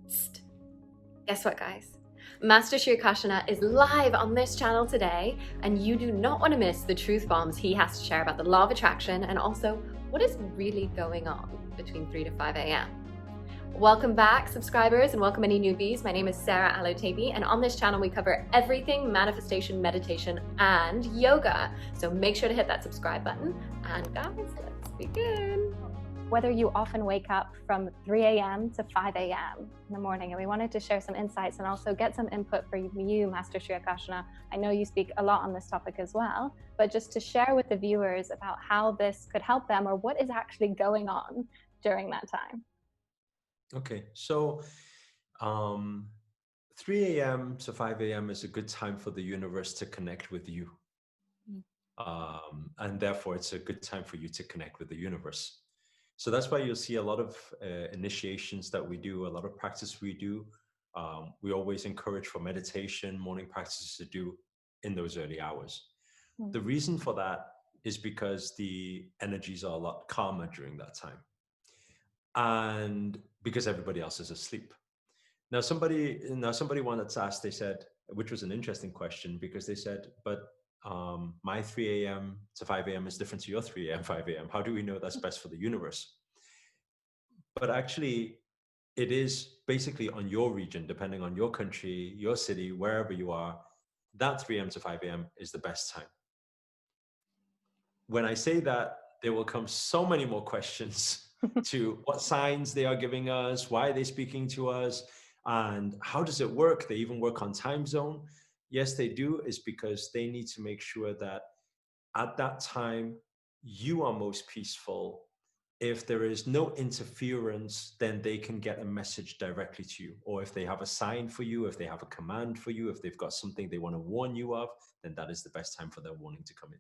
Psst. Guess what, guys? Master Sri Akarshana is live on this channel today, and you do not want to miss the truth bombs he has to share about the law of attraction and also what is really going on between 3 to 5 a.m. Welcome back, subscribers, and welcome any newbies. My name is Sarah Alotebi, and on this channel we cover everything manifestation, meditation, and yoga. So make sure to hit that subscribe button, and guys, let's begin. Whether you often wake up from 3 a.m. to 5 a.m. in the morning, and we wanted to share some insights and also get some input for you, Master Sri Akarshana. I know you speak a lot on this topic as well, but just to share with the viewers about how this could help them or what is actually going on during that time. Okay, so 3 a.m. to 5 a.m. is a good time for the universe to connect with you. And therefore, it's a good time for you to connect with the universe. So that's why you'll see a lot of initiations that we do, a lot of practice we do. We always encourage for meditation, morning practices to do in those early hours. The reason for that is because the energies are a lot calmer during that time. And because everybody else is asleep. Now somebody wanted to ask, they said, which was an interesting question, because they said, but my 3 a.m. to 5 a.m. is different to your 3 a.m., 5 a.m. How do we know that's best for the universe? But actually, it is basically on your region, depending on your country, your city, wherever you are, that 3 a.m. to 5 a.m. is the best time. When I say that, there will come so many more questions to what signs they are giving us, why are they speaking to us, and how does it work? They even work on time zone. Yes, they do, is because they need to make sure that at that time, you are most peaceful. If there is no interference, then they can get a message directly to you. Or if they have a sign for you, if they have a command for you, if they've got something they want to warn you of, then that is the best time for their warning to come in.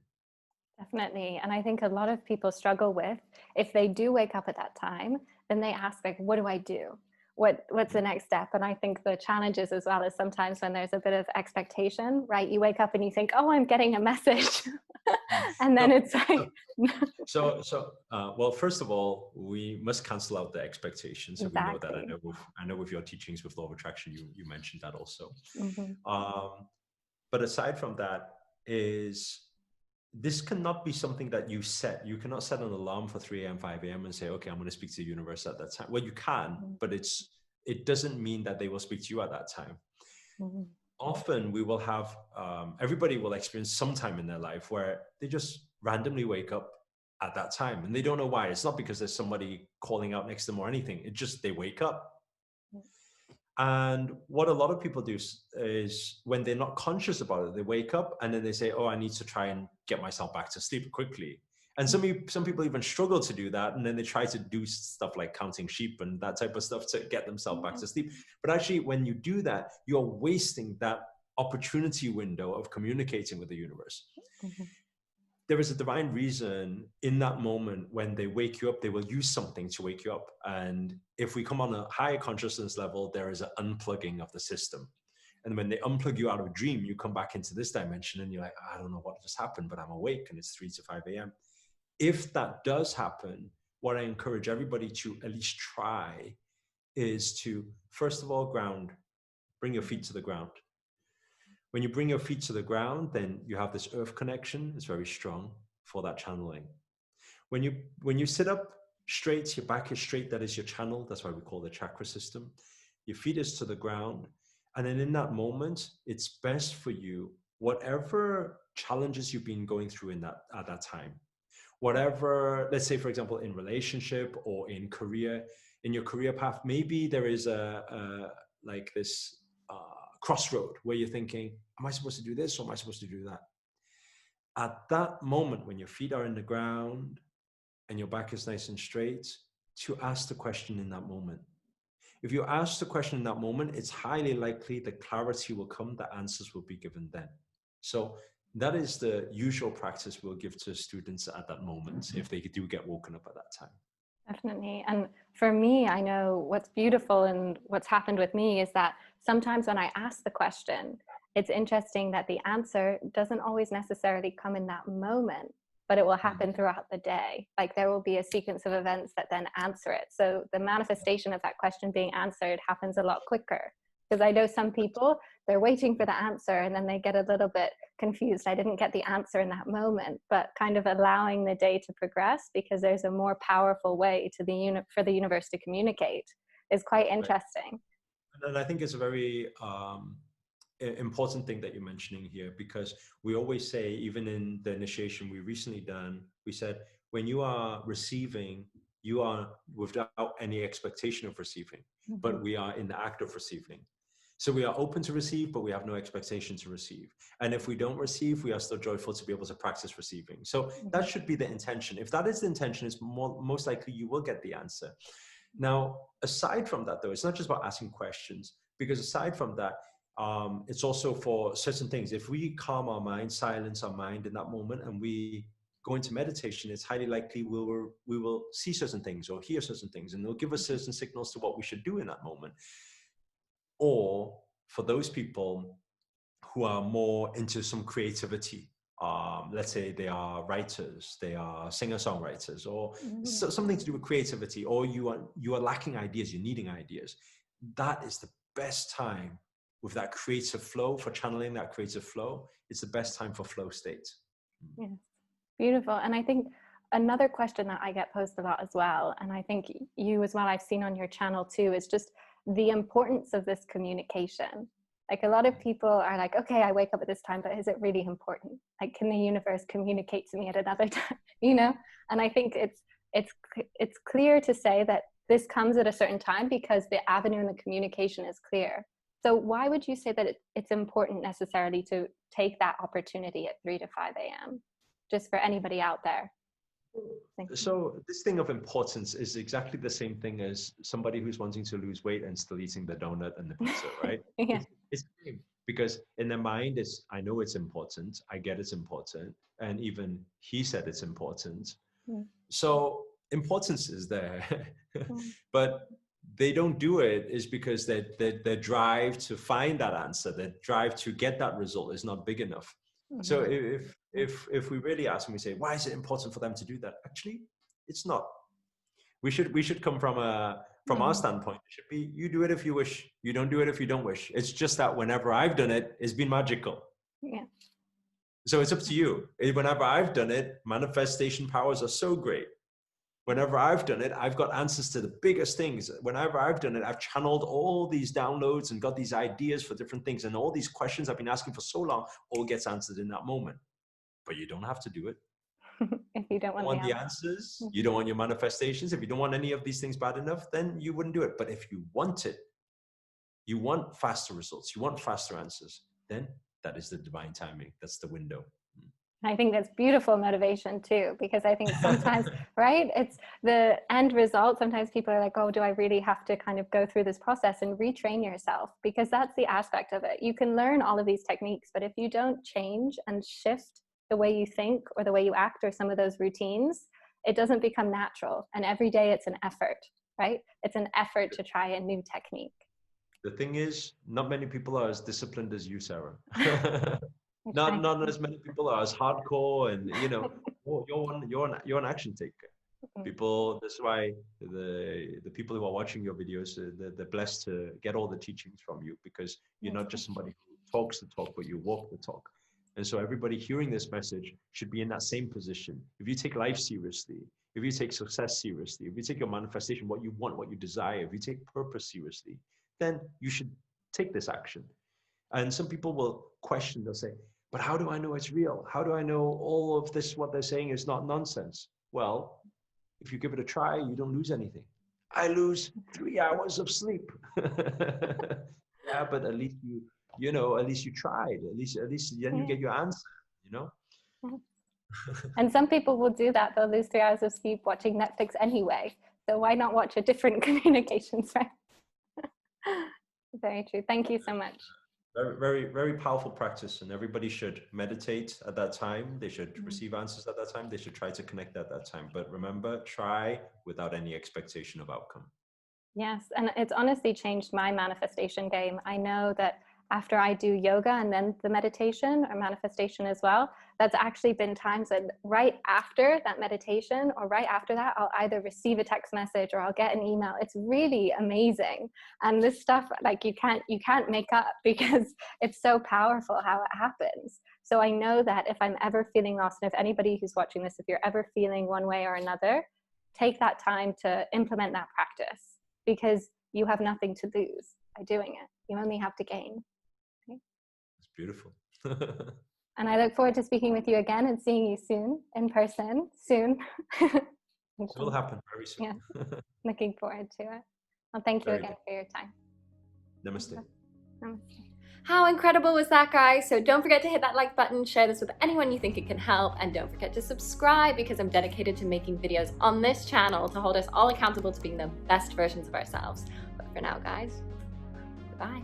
Definitely. And I think a lot of people struggle with, if they do wake up at that time, then they ask, like, what do I do? What's the next step? And I think the challenges as well is sometimes when there's a bit of expectation, right? You wake up and you think, oh, I'm getting a message. And then it's like... Well, first of all, we must cancel out the expectations. So Exactly. We know that. I know with your teachings with law of attraction, you mentioned that also. But aside from that, this cannot be something that you set. You cannot set an alarm for 3 a.m., 5 a.m. and say, okay, I'm going to speak to the universe at that time. Well, you can, but it doesn't mean that they will speak to you at that time. Often we will have, everybody will experience some time in their life where they just randomly wake up at that time and they don't know why. It's not because there's somebody calling out next to them or anything. It's just they wake up. And what a lot of people do is when they're not conscious about it, they wake up and then they say, oh, I need to try and get myself back to sleep quickly. And some people even struggle to do that. And then they try to do stuff like counting sheep and that type of stuff to get themselves back to sleep. But actually, when you do that, you're wasting that opportunity window of communicating with the universe. There is a divine reason in that moment when they wake you up, they will use something to wake you up. And if we come on a higher consciousness level, there is an unplugging of the system. And when they unplug you out of a dream, you come back into this dimension and you're like, I don't know what just happened, but I'm awake and it's 3 to 5 a.m. If that does happen, what I encourage everybody to at least try is to, first of all, ground, bring your feet to the ground. When you bring your feet to the ground, then you have this earth connection. It's very strong for that channeling. When you sit up straight, your back is straight, that is your channel. That's why we call the chakra system. Your feet is to the ground. And then in that moment, it's best for you, whatever challenges you've been going through at that time, whatever, let's say, for example, in relationship or in career, in your career path, maybe there is like this crossroad where you're thinking, am I supposed to do this or am I supposed to do that? At that moment, when your feet are in the ground and your back is nice and straight, to ask the question in that moment. If you ask the question in that moment, it's highly likely the clarity will come, the answers will be given then. So that is the usual practice we'll give to students at that moment, if they do get woken up at that time. Definitely. And for me, I know what's beautiful and what's happened with me is that sometimes when I ask the question, it's interesting that the answer doesn't always necessarily come in that moment. but it will happen throughout the day. Like there will be a sequence of events that then answer it. So the manifestation of that question being answered happens a lot quicker. Because I know some people, they're waiting for the answer and then they get a little bit confused. I didn't get the answer in that moment, but kind of allowing the day to progress because there's a more powerful way to for the universe to communicate is quite interesting. And I think it's a very important thing that you're mentioning here, because we always say, even in the initiation we recently done, we said, when you are receiving, you are without any expectation of receiving, but we are in the act of receiving. So we are open to receive, but we have no expectation to receive. And if we don't receive, we are still joyful to be able to practice receiving. So that should be the intention. If that is the intention, it's most likely you will get the answer. Now, aside from that, though, it's not just about asking questions, because aside from that, it's also for certain things. If we calm our mind, silence our mind in that moment, and we go into meditation, it's highly likely we will see certain things or hear certain things, and they'll give us certain signals to what we should do in that moment. Or for those people who are more into some creativity, let's say they are writers, they are singer-songwriters, or something to do with creativity, or you are lacking ideas, you're needing ideas. That is the best time with that creative flow, for channeling that creative flow. It's the best time for flow state. Yes, beautiful. And I think another question that I get posed a lot as well, and I think you as well, I've seen on your channel too, is just the importance of this communication. Like a lot of people are like, okay, I wake up at this time, but is it really important? Like, can the universe communicate to me at another time? You know? And I think it's clear to say that this comes at a certain time because the avenue and the communication is clear. So why would you say that it's important necessarily to take that opportunity at 3 to 5 a.m. just for anybody out there? So this thing of importance is exactly the same thing as somebody who's wanting to lose weight and still eating the donut and the pizza, right? Yeah. It's the same, because in their mind, I know it's important, I get it's important, and even he said it's important. So importance is there, but they don't do it is because their drive to find that answer, their drive to get that result is not big enough. So if we really ask and we say, why is it important for them to do that? Actually, it's not. We should come from our standpoint. It should be, you do it if you wish, you don't do it if you don't wish. It's just that whenever I've done it, it's been magical. Yeah. So it's up to you. Whenever I've done it, manifestation powers are so great. Whenever I've done it, I've got answers to the biggest things. Whenever I've done it, I've channeled all these downloads and got these ideas for different things. And all these questions I've been asking for so long all gets answered in that moment. But you don't have to do it. If you don't want the answers, you don't want your manifestations. If you don't want any of these things bad enough, then you wouldn't do it. But if you want it, you want faster results, you want faster answers, then that is the divine timing. That's the window. I think that's beautiful motivation too, because I think sometimes, right, it's the end result. Sometimes people are like, oh, do I really have to kind of go through this process and retrain yourself? Because that's the aspect of it. You can learn all of these techniques, but if you don't change and shift the way you think or the way you act or some of those routines, it doesn't become natural. And every day it's an effort, right? It's an effort to try a new technique. The thing is, not many people are as disciplined as you, Sarah. Not as many people are as hardcore, and you're an action taker. People, that's why the people who are watching your videos, they're blessed to get all the teachings from you, because you're not just somebody who talks the talk, but you walk the talk. And so everybody hearing this message should be in that same position. If you take life seriously, if you take success seriously, if you take your manifestation, what you want, what you desire, if you take purpose seriously, then you should take this action. And some people will question, they'll say, but how do I know it's real? How do I know all of this, what they're saying is not nonsense? Well, if you give it a try, you don't lose anything. I lose 3 hours of sleep. Yeah, but at least at least you tried. At least then you get your answer, And some people will do that. They'll lose 3 hours of sleep watching Netflix anyway. So why not watch a different communications, right? Very true. Thank you so much. Very, very, very powerful practice, and everybody should meditate at that time. They should receive answers at that time. They should try to connect at that time. But remember, try without any expectation of outcome. Yes, and it's honestly changed my manifestation game. I know that after I do yoga and then the meditation or manifestation as well, that's actually been times that right after that meditation or right after that, I'll either receive a text message or I'll get an email. It's really amazing. And this stuff, like you can't make up, because it's so powerful how it happens. So I know that if I'm ever feeling lost, and if anybody who's watching this, if you're ever feeling one way or another, take that time to implement that practice, because you have nothing to lose by doing it. You only have to gain. Okay? It's beautiful. And I look forward to speaking with you again and seeing you soon, in person, soon. It will happen very soon. Yeah, looking forward to it. Well, thank you again for your time. Namaste. Namaste. How incredible was that, guys? So don't forget to hit that like button, share this with anyone you think it can help, and don't forget to subscribe, because I'm dedicated to making videos on this channel to hold us all accountable to being the best versions of ourselves. But for now, guys, goodbye.